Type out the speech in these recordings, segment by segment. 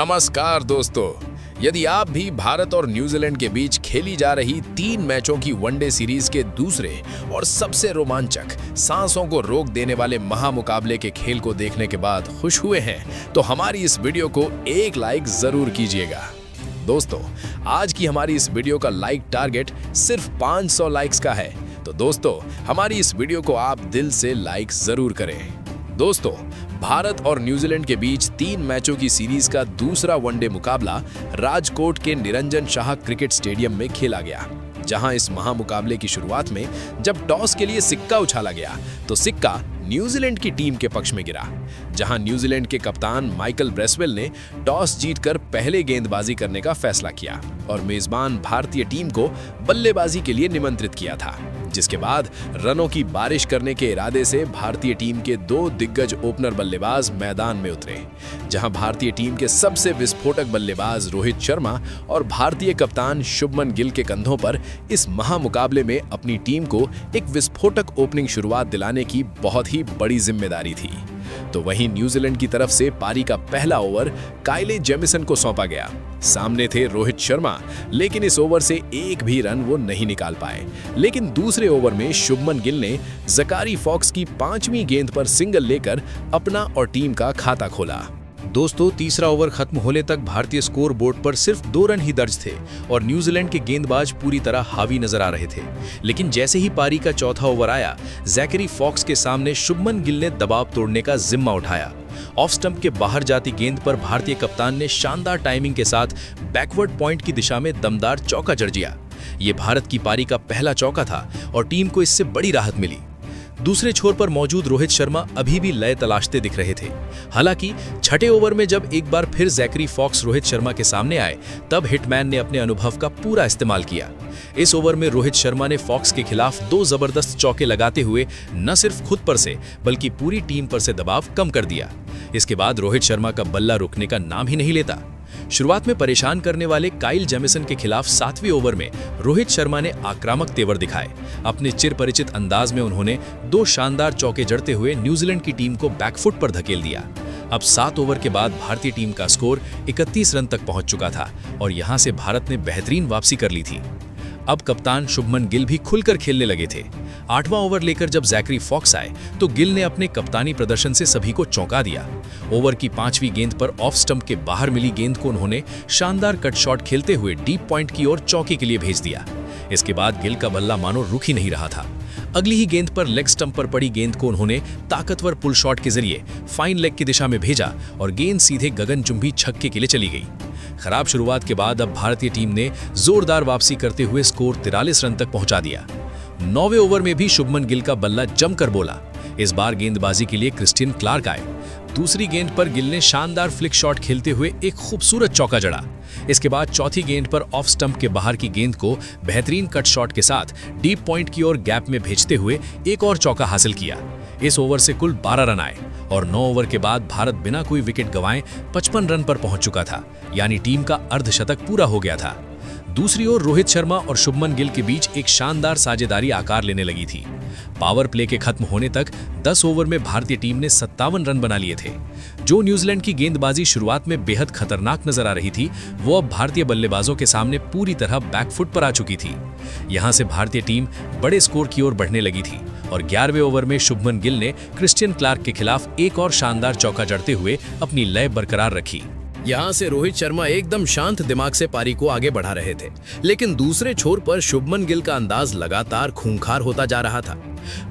नमस्कार दोस्तों, यदि आप भी भारत और न्यूजीलैंड के बीच खेली जा रही 3 मैचों की वनडे सीरीज के दूसरे और सबसे रोमांचक, सांसों को रोक देने वाले महामुकाबले के खेल को देखने के बाद खुश हुए हैं तो हमारी इस वीडियो को एक लाइक जरूर कीजिएगा। दोस्तों, आज की हमारी इस वीडियो का लाइक टारगेट सिर्फ 500 लाइक्स का है, तो दोस्तों हमारी इस वीडियो को आप दिल से लाइक जरूर करें। दोस्तों, भारत और न्यूजीलैंड के बीच 3 मैचों की सीरीज का दूसरा वनडे मुकाबला राजकोट के निरंजन शाह क्रिकेट स्टेडियम में खेला गया, जहां इस महामुकाबले की शुरुआत में जब टॉस के लिए सिक्का उछाला गया तो सिक्का न्यूजीलैंड की टीम के पक्ष में गिरा, जहां न्यूजीलैंड के कप्तान माइकल ब्रेसवेल ने टॉस जीतकर पहले गेंदबाजी करने का फैसला किया और मेजबान भारतीय टीम को बल्लेबाजी के लिए निमंत्रित किया था, जिसके बाद रनों की बारिश करने के इरादे से भारतीय टीम के 2 दिग्गज ओपनर बल्लेबाज मैदान में उतरे, जहां भारतीय टीम के सबसे विस्फोटक बल्लेबाज रोहित शर्मा और भारतीय कप्तान शुभमन गिल के कंधों पर इस महामुकाबले में अपनी टीम को एक विस्फोटक ओपनिंग शुरुआत दिलाने की बहुत ही बड़ी जिम्मेदारी थी। तो वहीं न्यूजीलैंड की तरफ से पारी का पहला ओवर काइले जेमिसन को सौंपा गया। सामने थे रोहित शर्मा, लेकिन इस ओवर से एक भी रन वो नहीं निकाल पाए। लेकिन दूसरे ओवर में शुभमन गिल ने जकारी फॉक्स की 5वीं गेंद पर सिंगल लेकर अपना और टीम का खाता खोला। दोस्तों, तीसरा ओवर खत्म होने तक भारतीय स्कोर बोर्ड पर सिर्फ 2 रन ही दर्ज थे और न्यूजीलैंड के गेंदबाज पूरी तरह हावी नजर आ रहे थे। लेकिन जैसे ही पारी का चौथा ओवर आया, जैकरी फॉक्स के सामने शुभमन गिल ने दबाव तोड़ने का जिम्मा उठाया। ऑफ स्टंप के बाहर जाती गेंद पर भारतीय कप्तान ने शानदार टाइमिंग के साथ बैकवर्ड पॉइंट की दिशा में दमदार चौका जड़ दिया। ये भारत की पारी का पहला चौका था और टीम को इससे बड़ी राहत मिली। दूसरे छोर पर मौजूद रोहित शर्मा अभी भी लय तलाशते दिख रहे थे। हालांकि छठे ओवर में जब एक बार फिर जैकरी फॉक्स रोहित शर्मा के सामने आए, तब हिटमैन ने अपने अनुभव का पूरा इस्तेमाल किया। इस ओवर में रोहित शर्मा ने फॉक्स के खिलाफ 2 जबरदस्त चौके लगाते हुए न सिर्फ खुद पर से बल्कि पूरी टीम पर से दबाव कम कर दिया। इसके बाद रोहित शर्मा का बल्ला रुकने का नाम ही नहीं लेता। शुरुआत में परेशान करने वाले काइल जेमिसन के खिलाफ 7वें ओवर में रोहित शर्मा ने आक्रामक तेवर दिखाए। अपने चिरपरिचित अंदाज में उन्होंने 2 शानदार चौके जड़ते हुए न्यूजीलैंड की टीम को बैकफुट पर धकेल दिया। अब 7 ओवर के बाद भारतीय टीम का स्कोर 31 रन तक पहुंच चुका था और यहां से भारत ने बेहतरीन वापसी कर ली थी। अब कप्तान शुभमन गिल भी खुलकर खेलने लगे थे। 8वां ओवर लेकर जब जैकरी फॉक्स आए तो गिल ने अपने कप्तानी प्रदर्शन से सभी को चौंका दिया। ओवर की 5वीं गेंद पर ऑफ स्टंप के बाहर मिली गेंद को उन्होंने शानदार कट शॉट खेलते हुए डीप पॉइंट की ओर चौके के लिए भेज दिया। इसके बाद गिल का बल्ला मानो रुक ही नहीं रहा था। अगली ही गेंद पर लेग स्टंप पर पड़ी गेंद को उन्होंने ताकतवर पुल शॉट के जरिए फाइन लेग की दिशा में भेजा और गेंद सीधे गगनचुंबी छक्के के लिए चली गई। खराब शुरुआत के बाद अब भारतीय टीम ने जोरदार वापसी करते हुए स्कोर 43 रन तक पहुंचा दिया। 9वें ओवर में भी शुभमन गिल का बल्ला जमकर बोला। इस बार गेंदबाजी के लिए क्रिस्टियन क्लार्क आए। दूसरी गेंद पर गिल ने शानदार फ्लिक शॉट खेलते हुए एक खूबसूरत चौका जड़ा। इसके बाद चौथी गेंद पर ऑफ स्टंप के बाहर की गेंद को बेहतरीन कट शॉट के साथ डीप पॉइंट की ओर गैप में भेजते हुए एक और चौका हासिल किया। इस ओवर से कुल 12 रन आए और 9 ओवर के बाद भारत बिना कोई विकेट गंवाए 55 रन पर पहुंच चुका था, यानी टीम का अर्धशतक पूरा हो गया था। दूसरी ओर रोहित शर्मा और शुभमन गिल के बीच एक शानदार साझेदारी आकार लेने लगी थी। पावर प्ले के खत्म होने तक 10 ओवर में भारतीय टीम ने 57 रन बना लिए थे। जो न्यूजीलैंड की गेंदबाजी शुरुआत में बेहद खतरनाक नजर आ रही थी, वो अब भारतीय बल्लेबाजों के सामने पूरी तरह बैकफुट पर आ चुकी थी। यहां से भारतीय टीम बड़े स्कोर की ओर बढ़ने लगी थी और 11वें ओवर में शुभमन गिल ने क्रिस्टियन क्लार्क के खिलाफ एक और शानदार चौका जड़ते हुए अपनी लय बरकरार रखी। यहां से रोहित शर्मा एकदम शांत दिमाग से पारी को आगे बढ़ा रहे थे, लेकिन दूसरे छोर पर शुभमन गिल का अंदाज लगातार खूंखार होता जा रहा था।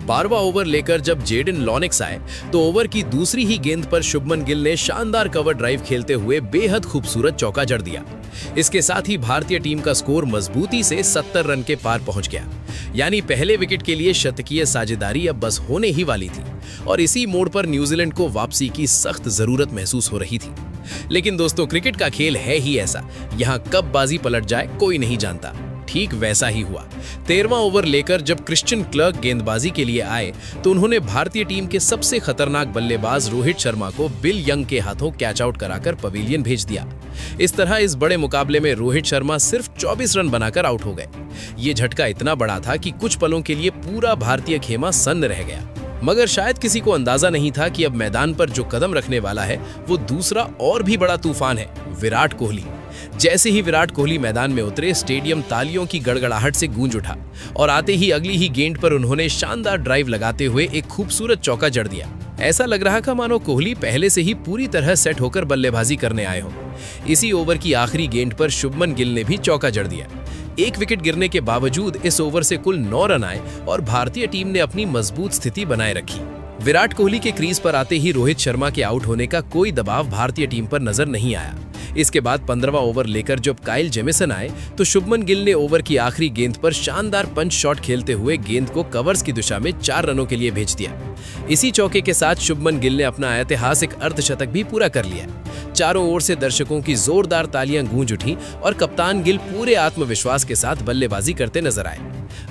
12वां ओवर लेकर जब जेडन लॉनिक्स आए तो ओवर की दूसरी ही गेंद पर शुभमन गिल ने शानदार कवर ड्राइव खेलते हुए बेहद खूबसूरत चौका जड़ दिया। इसके साथ ही भारतीय टीम का स्कोर मजबूती से 70 रन के पार पहुंच गया, यानी पहले विकेट के लिए शतकीय साझेदारी अब बस होने ही वाली थी और इसी मोड़ पर न्यूजीलैंड को वापसी की सख्त जरूरत महसूस हो रही थी। लेकिन दोस्तों, क्रिकेट का खेल है ही ऐसा, यहाँ कब बाजी पलट जाए कोई नहीं जानता। ठीक वैसा ही हुआ। 13वां ओवर लेकर जब क्रिस्टियन क्लार्क गेंदबाजी के लिए आए तो उन्होंने भारतीय टीम के सबसे खतरनाक बल्लेबाज रोहित शर्मा को बिल यंग के हाथों कैच आउट कराकर पवेलियन भेज दिया। इस तरह इस बड़े मुकाबले में रोहित शर्मा सिर्फ 24 रन बनाकर आउट हो गए। ये झटका इतना बड़ा था कि कुछ पलों के लिए पूरा भारतीय खेमा सन्न रह गया। मगर शायद किसी को अंदाजा नहीं था कि अब मैदान पर जो कदम रखने वाला है वो दूसरा और भी बड़ा तूफान है, विराट कोहली। जैसे ही विराट कोहली मैदान में उतरे, स्टेडियम तालियों की गड़गड़ाहट से गूंज उठा और आते ही अगली ही गेंद पर उन्होंने शानदार ड्राइव लगाते हुए एक खूबसूरत चौका जड़ दिया। ऐसा लग रहा था मानो कोहली पहले से ही पूरी तरह सेट होकर बल्लेबाजी करने आए हों। इसी ओवर की आखिरी गेंद पर शुभमन गिल ने भी चौका जड़ दिया। एक विकेट गिरने के बावजूद इस ओवर से कुल 9 रन आए और भारतीय टीम ने अपनी मजबूत स्थिति बनाए रखी। विराट कोहली के क्रीज पर आते ही रोहित शर्मा के आउट होने का कोई दबाव भारतीय टीम पर नजर नहीं आया। इसके बाद 15वां ओवर लेकर जब काइल जेमिसन आए तो शुभमन गिल ने ओवर की आखिरी गेंद पर शानदार पंच शॉट खेलते हुए गेंद को कवर्स की दिशा में 4 रनों के लिए भेज दिया। इसी चौके के साथ शुभमन गिल ने अपना ऐतिहासिक अर्धशतक भी पूरा कर लिया। चारों ओर से दर्शकों की जोरदार तालियां गूंज उठी और कप्तान गिल पूरे आत्मविश्वास के साथ बल्लेबाजी करते नजर आए।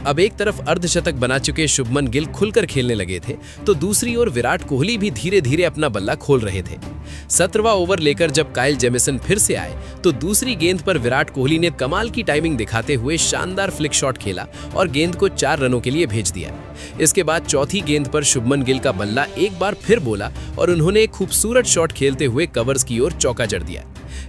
अब एक तरफ अर्धशतक बना चुके शुभमन गिल खुलकर खेलने लगे थे तो दूसरी ओर विराट कोहली भी धीरे धीरे अपना बल्ला खोल रहे थे। 17वां ओवर लेकर जब काइल जेमिसन फिर से आए तो दूसरी गेंद पर विराट कोहली ने कमाल की टाइमिंग दिखाते हुए शानदार फ्लिक शॉट खेला और गेंद को 4 रनों के लिए भेज दिया। इसके बाद चौथी गेंद पर शुभमन गिल का बल्ला एक बार फिर बोला और उन्होंने एक खूबसूरत शॉट खेलते हुए कवर्स की ओर चौका जड़ दिया।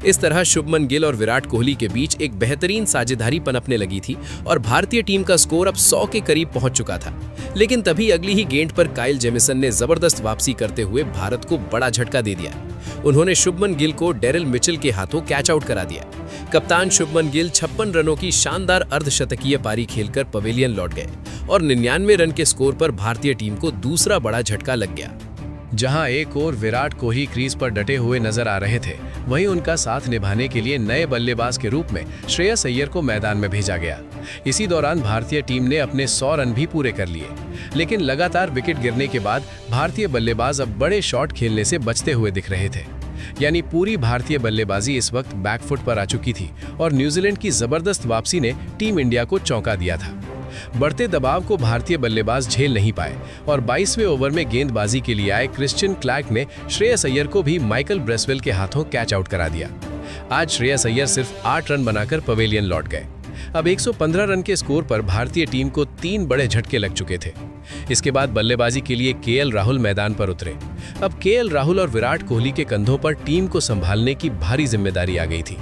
इस तरह शुभमन गिल और विराट कोहली के बीच एक बेहतरीन साझेदारी पनपने लगी थी और भारतीय टीम का स्कोर अब 100 के करीब पहुंच चुका था। लेकिन तभी अगली ही गेंद पर काइल जेमिसन ने जबरदस्त वापसी करते हुए भारत को बड़ा झटका दे दिया। उन्होंने शुभमन गिल को डेरिल मिचेल के हाथों कैच आउट करा दिया। कप्तान शुभमन गिल 56 रनों की शानदार अर्धशतकीय पारी खेलकर पवेलियन लौट गए और 99 रन के स्कोर पर भारतीय टीम को दूसरा बड़ा झटका लग गया। जहां एक ओर विराट कोहली क्रीज पर डटे हुए नजर आ रहे थे, वहीं उनका साथ निभाने के लिए नए बल्लेबाज के रूप में श्रेयस अय्यर को मैदान में भेजा गया। इसी दौरान भारतीय टीम ने अपने 100 रन भी पूरे कर लिए। लेकिन लगातार विकेट गिरने के बाद भारतीय बल्लेबाज अब बड़े शॉट खेलने से बचते हुए दिख रहे थे। यानी पूरी भारतीय बल्लेबाजी इस वक्त बैकफुट पर आ चुकी थी और न्यूजीलैंड की जबरदस्त वापसी ने टीम इंडिया को चौंका दिया था। बढ़ते दबाव को भारतीय बल्लेबाज झेल नहीं पाए और 22वें ओवर में गेंदबाजी के लिए आए क्रिश्चियन क्लार्क ने श्रेयस अय्यर को भी माइकल ब्रेसवेल के हाथों कैच आउट करा दिया। आज श्रेयस अय्यर सिर्फ 8 रन बनाकर पवेलियन लौट गए। अब 115 रन के स्कोर पर भारतीय टीम को 3 बड़े झटके लग चुके थे। इसके बाद बल्लेबाजी के लिए केएल राहुल मैदान पर उतरे। अब केएल राहुल और विराट कोहली के कंधों पर टीम को संभालने की भारी जिम्मेदारी आ गई थी।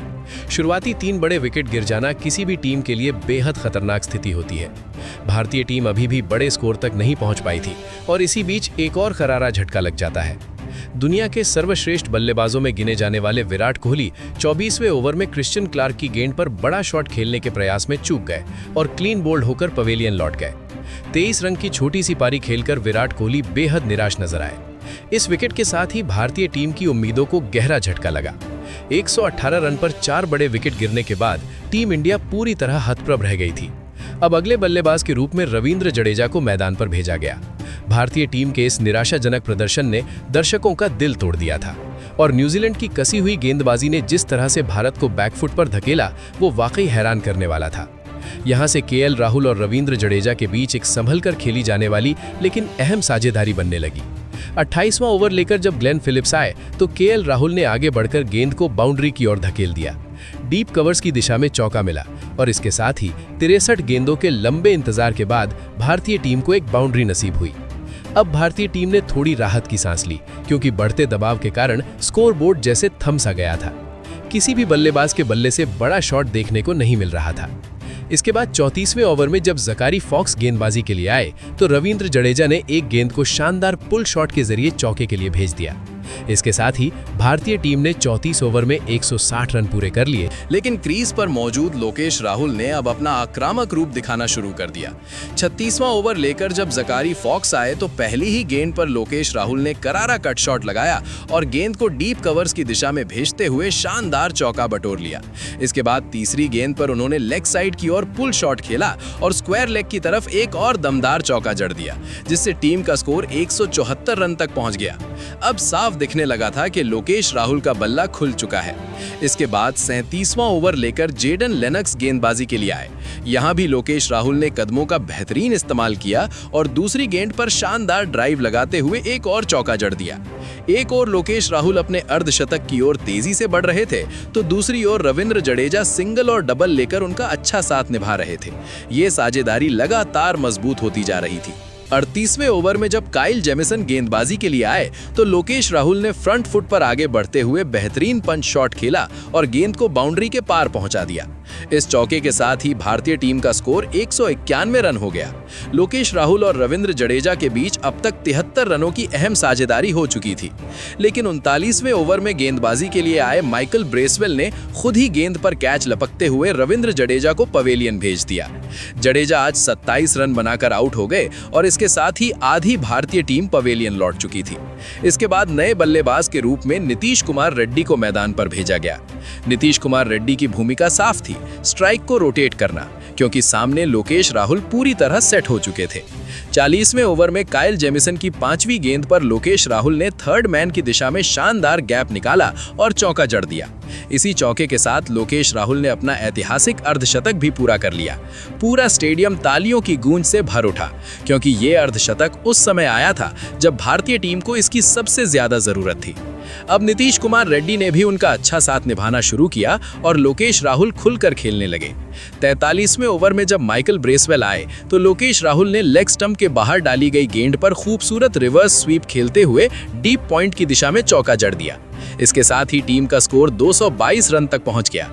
शुरुआती 3 बड़े विकेट गिर जाना किसी भी टीम के लिए बेहद खतरनाक स्थिति होती है। भारतीय टीम अभी भी बड़े स्कोर तक नहीं पहुंच पाई थी और इसी बीच एक और करारा झटका लग जाता है। दुनिया के सर्वश्रेष्ठ बल्लेबाजों में गिने जाने वाले विराट कोहली 24वें ओवर में क्रिश्चियन क्लार्क की गेंद पर बड़ा शॉट खेलने के प्रयास में चूक गए और क्लीन बोल्ड होकर पवेलियन लौट गए। 23 रन की छोटी सी पारी खेलकर विराट कोहली बेहद निराश नजर आए। इस विकेट के साथ ही भारतीय टीम की उम्मीदों को गहरा झटका लगा। 118 रन पर 4 बड़े विकेट गिरने के बाद टीम इंडिया पूरी तरह हतप्रभ रह गई थी। अब अगले बल्लेबाज के रूप में रविंद्र जडेजा को मैदान पर भेजा गया। भारतीय टीम के इस निराशाजनक प्रदर्शन ने दर्शकों का दिल तोड़ दिया था और न्यूजीलैंड की कसी हुई गेंदबाजी ने जिस तरह से भारत को बैकफुट पर धकेला वो वाकई हैरान करने वाला था। यहां से केएल राहुल और रविंद्र जडेजा के बीच एक संभलकर खेली जाने वाली लेकिन अहम साझेदारी बनने लगी। 28वां ओवर लेकर जब ग्लेन फिलिप्स आए तो केएल राहुल ने आगे बढ़कर गेंद को बाउंड्री की ओर धकेल दिया। डीप कवर्स की दिशा में चौका मिला और इसके साथ ही 63 गेंदों के लंबे इंतजार के बाद भारतीय टीम को एक बाउंड्री नसीब हुई। अब भारतीय टीम ने थोड़ी राहत की सांस ली क्योंकि बढ़ते दबाव के कारण स्कोरबोर्ड जैसे थम सा गया था। किसी भी बल्लेबाज के बल्ले से बड़ा शॉट देखने को नहीं मिल रहा था। इसके बाद 34वें ओवर में जब ज़कारी फॉक्स गेंदबाजी के लिए आए तो रविंद्र जडेजा ने एक गेंद को शानदार पुल शॉट के जरिए चौके के लिए भेज दिया। इसके साथ ही भारतीय टीम ने 34 ओवर में 160 रन पूरे कर लिए। लेकिन क्रीज पर मौजूद लोकेश राहुल ने अब अपना आक्रामक रूप दिखाना शुरू कर दिया। 36वां ओवर लेकर जब ज़कारी फॉक्स आए तो पहली ही गेंद पर लोकेश राहुल ने करारा कट शॉट लगाया और गेंद को डीप कवर्स की दिशा में भेजते हुए शानदार चौका बटोर लिया। इसके बाद तीसरी गेंद पर उन्होंने लेग साइड की ओर पुल शॉट खेला और स्क्वायर लेग की तरफ एक और दमदार चौका जड़ दिया, जिससे टीम का स्कोर 174 रन तक पहुंच गया। अब साफ दिखने लगा था कि लोकेश राहुल का बल्ला खुल चुका है। इसके बाद 37वां ओवर लेकर जेडन लेनक्स गेंदबाजी के लिए आए। यहां भी लोकेश राहुल ने कदमों का बेहतरीन इस्तेमाल किया और दूसरी गेंद पर शानदार ड्राइव लगाते हुए एक और चौका जड़ दिया। एक ओर लोकेश राहुल अपने अर्धशतक की ओर तेजी से बढ़ रहे थे तो दूसरी ओर रविंद्र जडेजा सिंगल और डबल लेकर उनका अच्छा साथ निभा रहे थे। ये साझेदारी लगातार मजबूत होती जा रही थी। 38वें ओवर में जब काइल जेमिसन गेंदबाजी के लिए आए तो लोकेश राहुल ने फ्रंट फुट पर आगे बढ़ते हुए बेहतरीन पंच शॉट खेला और गेंद को बाउंड्री के पार पहुंचा दिया। इस चौके के साथ ही भारतीय टीम का स्कोर 191 रन हो गया। लोकेश राहुल और रविंद्र जडेजा के बीच अब तक 73 रनों की अहम साझेदारी हो चुकी थी, लेकिन 39वें ओवर में गेंदबाजी के लिए आए माइकल ब्रेसवेल ने खुद ही गेंद पर कैच लपकते हुए रविंद्र जडेजा को पवेलियन भेज दिया। जडेजा आज 27 रन बनाकर आउट हो गए और इसके साथ ही आधी भारतीय टीम पवेलियन लौट चुकी थी। इसके बाद नए बल्लेबाज के रूप में नीतीश कुमार रेड्डी को मैदान पर भेजा गया। नीतीश कुमार रेड्डी की भूमिका साफ थी, स्ट्राइक को रोटेट करना, क्योंकि सामने लोकेश राहुल पूरी तरह सेट हो चुके थे। 40वें ओवर में काइल जेमिसन की 5वीं गेंद पर लोकेश राहुल ने थर्ड मैन की दिशा में शानदार गैप निकाला और चौका जड़ दिया। इसी चौके के साथ लोकेश राहुल ने अपना ऐतिहासिक अर्धशतक भी पूरा कर लिया। पूरा स्टेडियम तालियों की गूंज से भर उठा, क्योंकि ये अर्धशतक उस समय आया था जब भारतीय टीम को इसकी सबसे ज्यादा जरूरत थी। अब नीतीश कुमार रेड्डी ने भी उनका अच्छा साथ निभाना शुरू किया और लोकेश राहुल खुलकर खेलने लगे। 43वें ओवर में जब माइकल ब्रेसवेल आए तो लोकेश राहुल ने लेग स्टंप के बाहर डाली गई गेंद पर खूबसूरत रिवर्स स्वीप खेलते हुए डीप पॉइंट की दिशा में चौका जड़ दिया। इसके साथ ही टीम का स्कोर 222 रन तक पहुंच गया।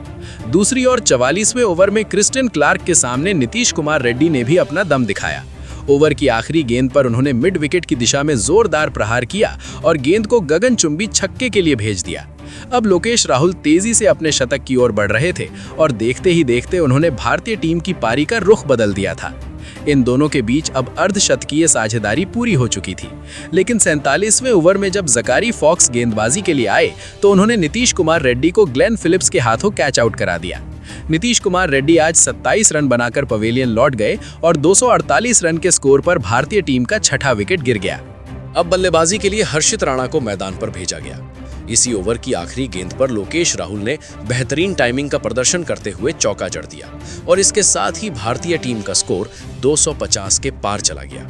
दूसरी ओर 44वें ओवर में क्रिस्टियन क्लार्क के सामने नीतीश कुमार रेड्डी ने भी अपना दम दिखाया। ओवर की आखिरी गेंद पर उन्होंने मिड विकेट की दिशा में जोरदार प्रहार किया और गेंद को गगनचुंबी छक्के के लिए भेज दिया। अब लोकेश राहुल तेजी से अपने शतक की ओर बढ़ रहे थे और देखते ही देखते उन्होंने भारतीय टीम की पारी का रुख बदल दिया था। इन दोनों के बीच अब अर्धशतकीय साझेदारी पूरी हो चुकी थी, लेकिन 47वें ओवर में जब ज़कारी फॉक्स गेंदबाजी के लिए आए तो उन्होंने नीतीश कुमार रेड्डी को ग्लेन फिलिप्स के हाथों कैच आउट करा दिया। नीतीश कुमार रेड्डी आज 27 रन बनाकर पवेलियन लौट गए और 248 रन के स्कोर पर भारतीय टीम का छठा विकेट गिर गया। अब बल्लेबाजी के लिए हर्षित राणा को मैदान पर भेजा गया। इसी ओवर की आखिरी गेंद पर लोकेश राहुल ने बेहतरीन टाइमिंग का प्रदर्शन करते हुए चौका जड़ दिया और इसके साथ ही भारतीय टीम का स्कोर 250 के पार चला गया।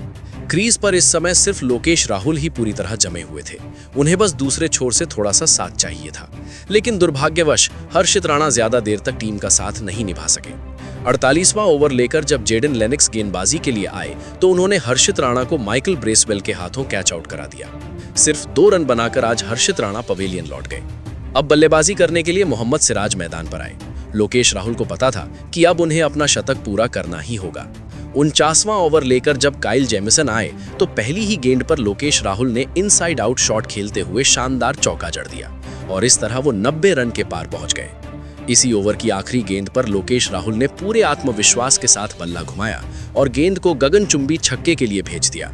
क्रीज पर इस समय सिर्फ लोकेश राहुल ही पूरी तरह जमे हुए थे। उन्हें बस दूसरे छोर से थोड़ा सा साथ चाहिए था, लेकिन दुर्भाग्यवश हर्षित राणा ज्यादा देर तक टीम का साथ नहीं निभा सके। 48वां ओवर लेकर जब जेडन लेनिक्स गेंदबाजी के लिए आए तो उन्होंने हर्षित राणा को माइकल ब्रेसवेल के हाथों कैच आउट करा दिया। सिर्फ 2 रन बनाकर आज हर्षित राणा पवेलियन लौट गए। अब बल्लेबाजी करने के लिए मोहम्मद सिराज मैदान पर आए। लोकेश राहुल को पता था कि अब उन्हें अपना शतक पूरा करना ही होगा। 49वां ओवर लेकर जब काइल जेमिसन आए तो पहली ही गेंद पर लोकेश राहुल ने इनसाइड आउट शॉट खेलते हुए शानदार चौका जड़ दिया और इस तरह वो 90 रन के पार पहुंच गए। इसी ओवर की आखिरी गेंद पर लोकेश राहुल ने पूरे आत्मविश्वास के साथ बल्ला घुमाया और गेंद को गगनचुंबी छक्के के लिए भेज दिया।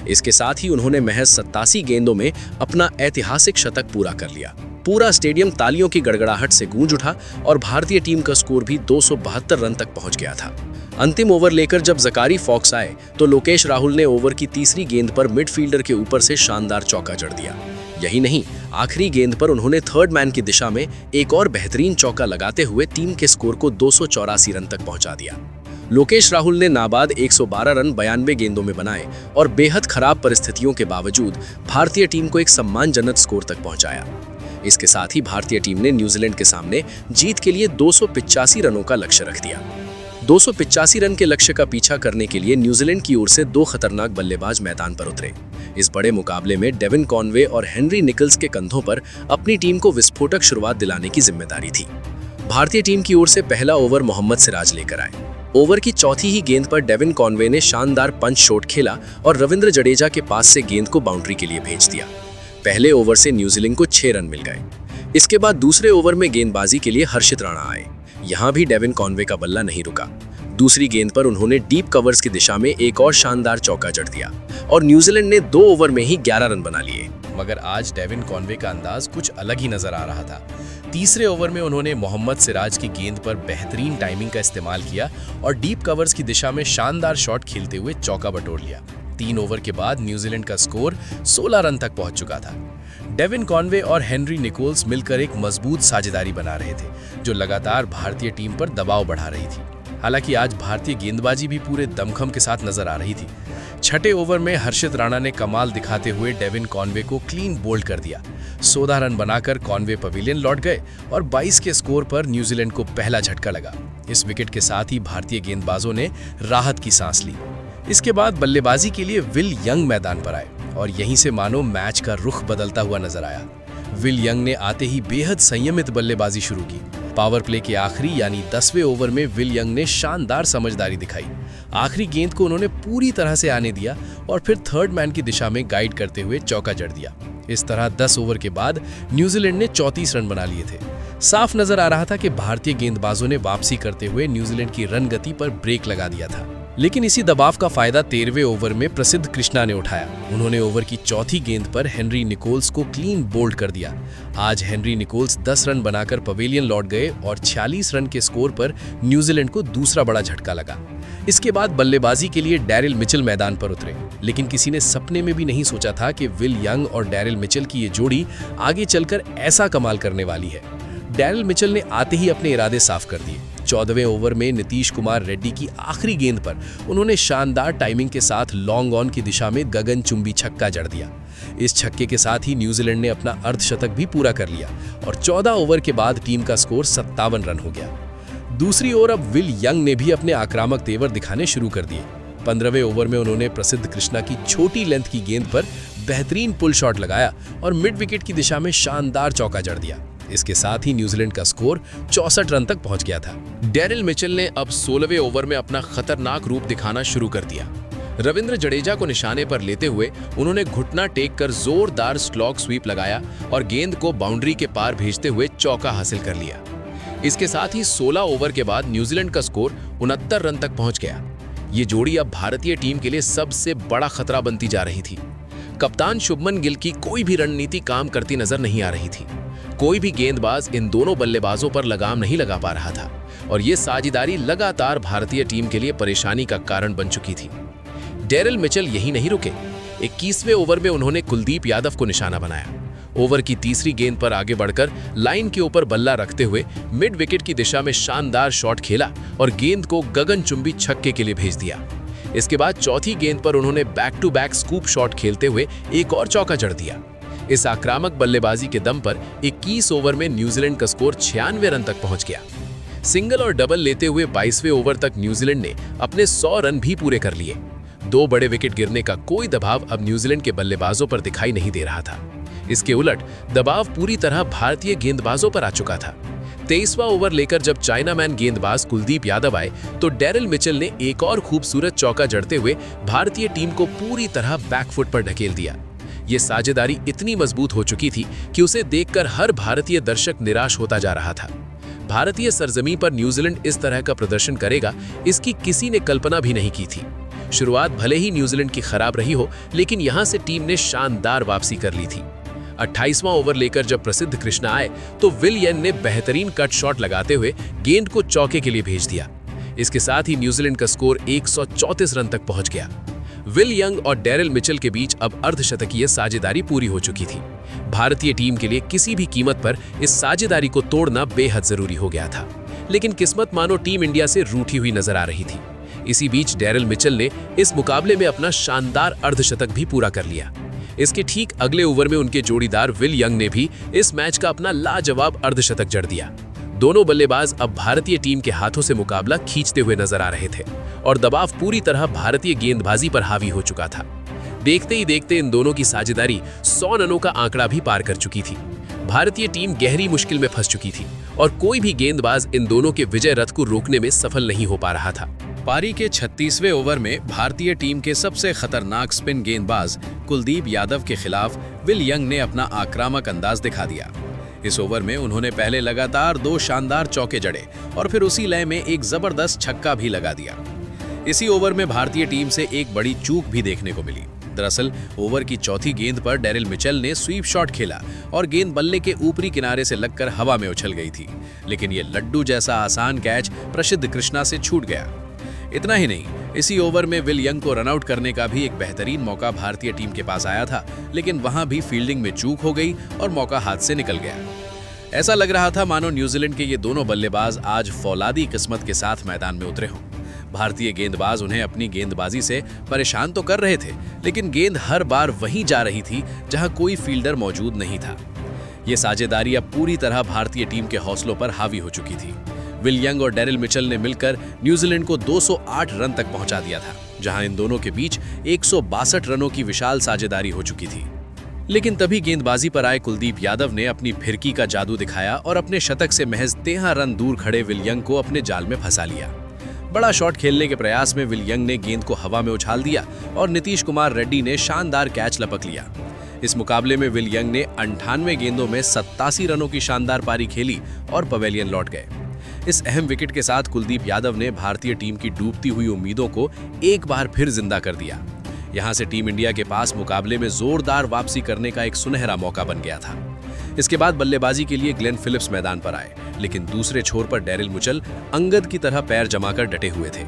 इसके साथ ही उन्होंने महज 87 गेंदों में अपना ऐतिहासिक शतक पूरा कर लिया। पूरा स्टेडियम तालियों की गड़गड़ाहट से गूंज उठा और भारतीय टीम का स्कोर भी 272 रन तक पहुंच गया था। अंतिम ओवर लेकर जब ज़कारी फॉक्स आए तो लोकेश राहुल ने ओवर की तीसरी गेंद पर मिडफील्डर के ऊपर से शानदार चौका जड़ दिया। यही नहीं, आखिरी गेंद पर उन्होंने थर्ड मैन की दिशा में एक और बेहतरीन चौका लगाते हुए टीम के स्कोर को 284 रन तक पहुंचा दिया। लोकेश राहुल ने नाबाद 112 रन 92 गेंदों में बनाए और बेहद खराब परिस्थितियों के बावजूद भारतीय टीम को एक सम्मानजनक स्कोर तक पहुंचाया। इसके साथ ही भारतीय टीम ने न्यूजीलैंड के सामने जीत के लिए 285 रनों का लक्ष्य रख दिया। 285 रन के लक्ष्य का पीछा करने के लिए न्यूजीलैंड की ओर से 2 खतरनाक बल्लेबाज मैदान पर उतरे। इस बड़े मुकाबले में डेविन कॉनवे और हेनरी निकल्स के कंधों पर अपनी टीम को विस्फोटक शुरुआत दिलाने की जिम्मेदारी थी। भारतीय टीम की ओर से पहला ओवर मोहम्मद सिराज लेकर आए। ओवर की चौथी ही गेंद पर डेविन कॉनवे ने शानदार पंच शॉट खेला और रविंद्र जडेजा के पास से गेंद को बाउंड्री के लिए भेज दिया। पहले ओवर से न्यूजीलैंड को 6 रन मिल गए। इसके बाद दूसरे ओवर में गेंदबाजी के लिए हर्षित राणा आए। यहाँ भी डेविन कॉनवे का बल्ला नहीं रुका। दूसरी गेंद पर उन्होंने डीप कवर्स की दिशा में एक और शानदार चौका जड़ दिया और न्यूजीलैंड ने 2 ओवर में ही 11 रन बना लिए। मगर आज डेविन कॉनवे का अंदाज कुछ अलग ही नजर आ रहा था। तीसरे ओवर में उन्होंने मोहम्मद सिराज की गेंद पर बेहतरीन टाइमिंग का इस्तेमाल किया और डीप कवर्स की दिशा में शानदार शॉट खेलते हुए चौका बटोर लिया। 3 ओवर के बाद न्यूजीलैंड का स्कोर 16 रन तक पहुंच चुका था। डेविन कॉनवे और हेनरी निकोल्स मिलकर एक मजबूत साझेदारी बना रहे थे, जो लगातार भारतीय टीम पर दबाव बढ़ा रही थी। हालांकि आज भारतीय गेंदबाजी भी पूरे दमखम के साथ नजर आ रही थी। छठे ओवर में हर्षित राणा ने कमाल दिखाते हुए डेविन कॉनवे को क्लीन बोल्ड कर दिया। 14 रन बनाकर कॉनवे पवेलियन लौट गए और 22 के स्कोर पर न्यूजीलैंड को पहला झटका लगा। इस विकेट के साथ ही भारतीय गेंदबाजों ने राहत की सांस ली। इसके बाद बल्लेबाजी के लिए विल यंग मैदान पर आए और यहीं से मानो मैच का रुख बदलता हुआ नजर आया। विल यंग ने आते ही बेहद संयमित बल्लेबाजी शुरू की। पावर प्ले के आखिरी यानी 10वें ओवर में विल यंग ने शानदार समझदारी दिखाई। आखिरी गेंद को उन्होंने पूरी तरह से आने दिया और फिर थर्ड मैन की दिशा में गाइड करते हुए चौका जड़ दिया। इस तरह 10 ओवर के बाद न्यूजीलैंड ने 34 रन बना लिए थे। साफ नजर आ रहा था कि भारतीय गेंदबाजों ने वापसी करते हुए न्यूजीलैंड की रन गति पर ब्रेक लगा दिया था। लेकिन इसी दबाव का फायदा 13वें ओवर में प्रसिद्ध कृष्णा ने उठाया। उन्होंने ओवर की चौथी गेंद पर हेनरी निकोल्स को क्लीन बोल्ड कर दिया। आज हेनरी निकोल्स 10 रन बनाकर पवेलियन लौट गए और 46 रन के स्कोर पर न्यूजीलैंड को दूसरा बड़ा झटका लगा। इसके बाद बल्लेबाजी के लिए डैरिल मिचेल मैदान पर उतरे, लेकिन किसी ने सपने में भी नहीं सोचा था कि विल यंग और डैरिल मिचेल की ये जोड़ी आगे चलकर ऐसा कमाल करने वाली है। डैरिल मिचेल ने आते ही अपने इरादे साफ कर दिए। 14वें ओवर में नीतीश कुमार रेड्डी की आखिरी गेंद पर उन्होंने शानदार टाइमिंग के साथ लॉन्ग ऑन की दिशा में गगनचुंबी छक्का जड़ दिया। इस छक्के के साथ ही न्यूजीलैंड ने अपना अर्धशतक भी पूरा कर लिया और 14 ओवर के बाद टीम का स्कोर 57 रन हो गया। दूसरी ओर अब विल यंग ने भी अपने आक्रामक तेवर दिखाने शुरू कर दिए। 15वें ओवर में उन्होंने प्रसिद्ध कृष्णा की छोटी लेंथ की गेंद पर बेहतरीन पुल शॉट लगाया और मिड विकेट की दिशा में शानदार चौका जड़ दिया। इसके साथ ही न्यूजीलैंड का स्कोर 64 रन तक पहुंच गया था। डैरिल मिचेल ने अब 16वें ओवर में अपना खतरनाक रूप दिखाना शुरू कर दिया। रविंद्र जडेजा को निशाने पर लेते हुए उन्होंने घुटना टेक कर जोरदार स्लॉग स्वीप लगाया और गेंद को बाउंड्री के पार भेजते हुए चौका हासिल कर लिया। इसके साथ ही 16 ओवर के बाद न्यूजीलैंड का स्कोर 69 रन तक पहुंच गया। ये जोड़ी अब भारतीय टीम के लिए सबसे बड़ा खतरा बनती जा रही थी। कप्तान शुभमन गिल की कोई भी रणनीति काम करती नजर नहीं आ रही थी। कोई भी गेंदबाज इन दोनों बल्लेबाजों पर लगाम नहीं लगा पा रहा था और ये साझेदारी लगातार भारतीय टीम के लिए परेशानी का कारण बन चुकी थी। डैरिल मिचेल यही नहीं रुके। 21वें ओवर में उन्होंने कुलदीप यादव को निशाना बनाया। ओवर की तीसरी गेंद पर आगे बढ़कर लाइन के ऊपर बल्ला रखते हुए मिड विकेट की दिशा में शानदार शॉट खेला और गेंद को गगनचुंबी छक्के के लिए भेज दिया। इसके बाद चौथी गेंद पर उन्होंने back to back scoop shot खेलते हुए एक और चौका जड़ दिया। इस आक्रामक बल्लेबाजी के दम पर 21 ओवर में न्यूजीलैंड का स्कोर 96 रन तक पहुंच गया। सिंगल और डबल लेते हुए 22वें ओवर तक न्यूजीलैंड ने अपने 100 रन भी पूरे कर लिए। 2 बड़े विकेट गिरने का कोई दबाव अब न्यूजीलैंड के बल्लेबाजों पर दिखाई नहीं दे रहा था। इसके उलट दबाव पूरी तरह भारतीय गेंदबाजों पर आ चुका था। 23वां ओवर लेकर जब चाइनामैन गेंदबाज कुलदीप यादव आए तो डैरिल मिचेल ने एक और खूबसूरत चौका जड़ते हुए भारतीय टीम को पूरी तरह बैकफुट पर ढकेल दिया। ये साझेदारी इतनी मजबूत हो चुकी थी कि उसे देखकर हर भारतीय दर्शक निराश होता जा रहा था। भारतीय सरजमीं पर न्यूजीलैंड इस तरह का प्रदर्शन करेगा, इसकी किसी ने कल्पना भी नहीं की थी। शुरुआत भले ही न्यूजीलैंड की खराब रही हो, लेकिन यहां से टीम ने शानदार वापसी कर ली थी। 28वां ओवर लेकर जब प्रसिद्ध कृष्णा आए तो विल यंग ने बेहतरीन कट शॉट लगाते हुए गेंद को चौके के लिए भेज दिया। इसके साथ ही न्यूजीलैंड का स्कोर 134 रन तक पहुंच गया। विल यंग और डैरिल मिचेल के बीच अब अर्धशतकीय साझेदारी पूरी हो चुकी थी। भारतीय टीम के लिए किसी भी कीमत पर इस साझेदारी को तोड़ना बेहद जरूरी हो गया था, लेकिन किस्मत मानो टीम इंडिया से रूठी हुई नजर आ रही थी। इसी बीच डैरिल मिचेल ने इस मुकाबले में अपना शानदार अर्धशतक भी पूरा कर लिया। इसके ठीक अगले ओवर में उनके जोड़ीदार विल यंग ने भी इस मैच का अपना लाजवाब अर्धशतक जड़ दिया। दोनों बल्लेबाज अब भारतीय टीम के हाथों से मुकाबला खींचते हुए नजर आ रहे थे और दबाव पूरी तरह भारतीय गेंदबाजी पर हावी हो चुका था। देखते ही देखते इन दोनों की साझेदारी 100 रनों का आंकड़ा भी पार कर चुकी थी। भारतीय टीम गहरी मुश्किल में फंस चुकी थी और कोई भी गेंदबाज इन दोनों के विजय रथ को रोकने में सफल नहीं हो पा रहा था। पारी के 36वें ओवर में भारतीय टीम के सबसे खतरनाक स्पिन गेंदबाज कुलदीप यादव के खिलाफ विल यंग ने अपना आक्रामक अंदाज दिखा दिया। इस ओवर में उन्होंने पहले लगातार 2 शानदार चौके जड़े और फिर उसी लय में एक जबरदस्त छक्का भी लगा दिया। इसी ओवर में भारतीय टीम से एक बड़ी चूक भी देखने को मिली। दरअसल ओवर की चौथी गेंद पर डैरिल मिचेल ने स्वीप शॉट खेला और गेंद बल्ले के ऊपरी किनारे से लगकर हवा में उछल गई थी, लेकिन ये लड्डू जैसा आसान कैच प्रसिद्ध कृष्णा से छूट गया। इतना ही नहीं, इसी ओवर में विल यंग को रनआउट करने का भी एक बेहतरीन मौका भारतीय टीम के पास आया था, लेकिन वहां भी फील्डिंग में चूक हो गई और मौका हाथ से निकल गया। ऐसा लग रहा था मानो न्यूजीलैंड के ये दोनों बल्लेबाज आज फौलादी किस्मत के साथ मैदान में उतरे हों। भारतीय गेंदबाज उन्हें अपनी गेंदबाजी से परेशान तो कर रहे थे, लेकिन गेंद हर बार वहीं जा रही थी जहां कोई फील्डर मौजूद नहीं था। ये साझेदारी अब पूरी तरह भारतीय टीम के हौसलों पर हावी हो चुकी थी। विल यंग और डैरिल मिचेल ने मिलकर न्यूजीलैंड को 208 रन तक पहुंचा दिया था। जहां इन दोनों के बीच 162 रनों की विशाल साझेदारी हो चुकी थी। लेकिन तभी गेंदबाजी पर आए कुलदीप यादव ने अपनी फिरकी का जादू दिखाया और अपने शतक से महज 13 रन दूर खड़े विल यंग को अपने जाल में फंसा लिया। बड़ा शॉट खेलने के प्रयास में विल यंग ने गेंद को हवा में उछाल दिया और नीतीश कुमार रेड्डी ने शानदार कैच लपक लिया। इस मुकाबले में विल यंग ने 98 गेंदों में 87 रनों की शानदार पारी खेली और पवेलियन लौट गए। इस अहम विकेट के साथ कुलदीप यादव ने भारतीय टीम की डूबती हुई उम्मीदों को एक बार फिर जिंदा कर दिया। यहां से टीम इंडिया के पास मुकाबले में जोरदार वापसी करने का एक सुनहरा मौका बन गया था। इसके बाद बल्लेबाजी के लिए ग्लेन फिलिप्स मैदान पर आए, लेकिन दूसरे छोर पर डेरिल मिचेल अंगद की तरह पैर जमाकर डटे हुए थे।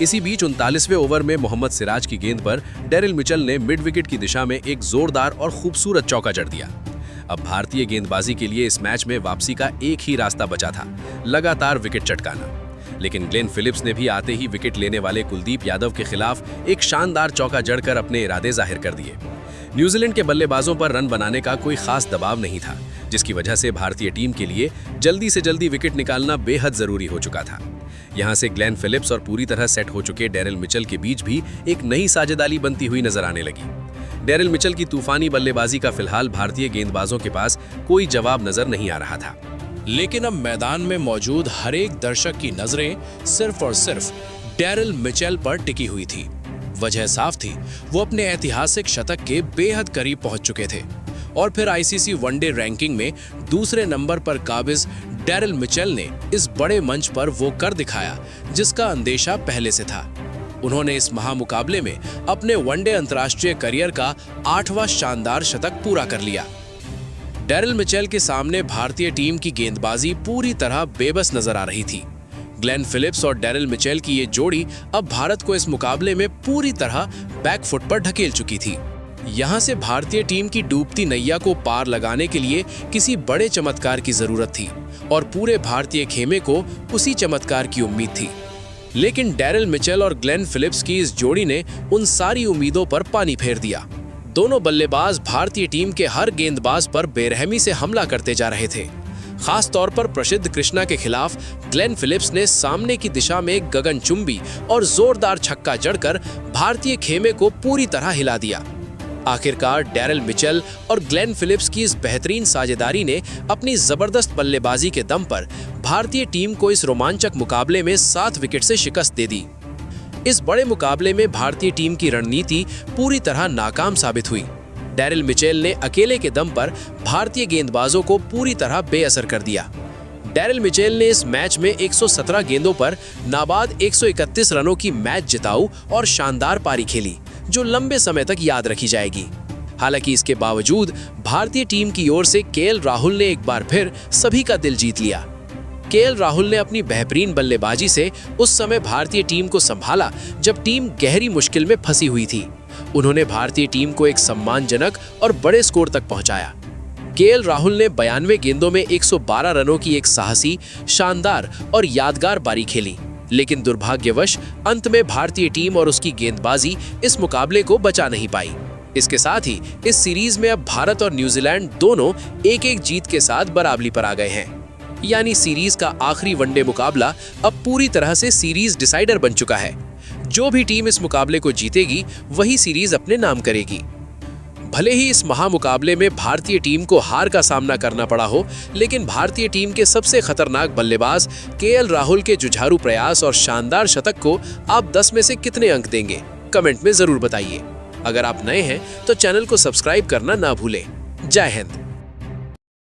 इसी बीच 39वें ओवर में मोहम्मद सिराज की गेंद पर डेरिल मिचेल ने मिड विकेट की दिशा में एक जोरदार और खूबसूरत चौका जड़ दिया। अब भारतीय गेंदबाजी के लिए इस मैच में वापसी का एक ही रास्ता बचा था, लगातार विकेट चटकाना। लेकिन ग्लेन फिलिप्स ने भी आते ही विकेट लेने वाले कुलदीप यादव के खिलाफ एक शानदार चौका जड़कर अपने इरादे जाहिर कर दिए। न्यूजीलैंड के बल्लेबाजों पर रन बनाने का कोई खास दबाव नहीं था, जिसकी वजह से भारतीय टीम के लिए जल्दी से जल्दी विकेट निकालना बेहद जरूरी हो चुका था। यहां से ग्लेन फिलिप्स और पूरी तरह सेट हो चुके डेरिल मिचेल के बीच भी एक नई साझेदारी बनती हुई नजर आने लगी। डेरिल मिचेल की तूफानी बल्लेबाजी का फिलहाल भारतीय गेंदबाजों के पास कोई जवाब नजर नहीं आ रहा था। लेकिन अब मैदान में मौजूद हर एक दर्शक की नजरें सिर्फ और सिर्फ डेरिल मिचेल पर टिकी हुई थी। वजह साफ थी, वो अपने ऐतिहासिक शतक के बेहद करीब पहुंच चुके थे और फिर आईसीसी वनडे रैंकिंग में दूसरे नंबर पर काबिज डेरिल मिचेल ने इस बड़े मंच पर वो कर दिखाया जिसका अंदेशा पहले से था। उन्होंने इस महामुकाबले में अपने वनडे अंतर्राष्ट्रीय करियर का 8वां शानदार शतक पूरा कर लिया। डेरिल मिचेल के सामने भारतीय टीम की गेंदबाजी पूरी तरह बेबस नजर आ रही थी। ग्लेन फिलिप्स और डेरिल मिचेल की ये जोड़ी अब भारत को इस मुकाबले में पूरी तरह बैकफुट पर ढकेल चुकी थी। यहां से भारतीय टीम की डूबती नैया को पार लगाने के लिए किसी बड़े चमत्कार की जरूरत थी और पूरे भारतीय खेमे को उसी चमत्कार की उम्मीद थी। लेकिन डेरिल मिचेल और ग्लेन फिलिप्स की इस जोड़ी ने उन सारी उम्मीदों पर पानी फेर दिया। दोनों बल्लेबाज भारतीय टीम के हर गेंदबाज पर बेरहमी से हमला करते जा रहे थे। खास तौर पर प्रसिद्ध कृष्णा के खिलाफ ग्लेन फिलिप्स ने सामने की दिशा में गगनचुंबी और जोरदार छक्का जड़कर भारतीय खेमे को पूरी तरह हिला दिया। आखिरकार डेरिल मिचेल और ग्लेन फिलिप्स की इस बेहतरीन साझेदारी ने अपनी जबरदस्त बल्लेबाजी के दम पर भारतीय टीम को इस रोमांचक मुकाबले में 7 विकेट से शिकस्त दे दी। इस बड़े मुकाबले में भारतीय टीम की रणनीति पूरी तरह नाकाम साबित हुई। डेरिल मिचेल ने अकेले के दम पर भारतीय गेंदबाजों को पूरी तरह बेअसर कर दिया। डेरिल मिचेल ने इस मैच में 117 गेंदों पर नाबाद 131 रनों की मैच जिताऊ और शानदार पारी खेली, जो लंबे समय तक याद रखी जाएगी। हालांकि इसके बावजूद भारतीय टीम की ओर से केएल राहुल ने एक बार फिर सभी का दिल जीत लिया। केएल राहुल ने अपनी बेहतरीन बल्लेबाजी से उस समय भारतीय टीम को संभाला जब टीम गहरी मुश्किल में फंसी हुई थी। उन्होंने भारतीय टीम को एक सम्मानजनक और बड़े स्कोर तक पहुंचाया। केएल राहुल ने 92 गेंदों में 112 रनों की एक साहसी, शानदार और यादगार पारी खेली, लेकिन दुर्भाग्यवश अंत में भारतीय टीम और उसकी गेंदबाजी इस मुकाबले को बचा नहीं पाई। इसके साथ ही इस सीरीज में अब भारत और न्यूजीलैंड दोनों एक-एक जीत के साथ बराबरी पर आ गए हैं। यानी सीरीज का आखिरी वनडे मुकाबला अब पूरी तरह से सीरीज डिसाइडर बन चुका है। जो भी टीम इस मुकाबले को जीतेगी वही सीरीज अपने नाम करेगी। भले ही इस महामुकाबले में भारतीय टीम को हार का सामना करना पड़ा हो, लेकिन भारतीय टीम के सबसे खतरनाक बल्लेबाज केएल राहुल के जुझारू प्रयास और शानदार शतक को आप 10 में से कितने अंक देंगे, कमेंट में जरूर बताइए। अगर आप नए हैं तो चैनल को सब्सक्राइब करना ना भूलें। जय हिंद।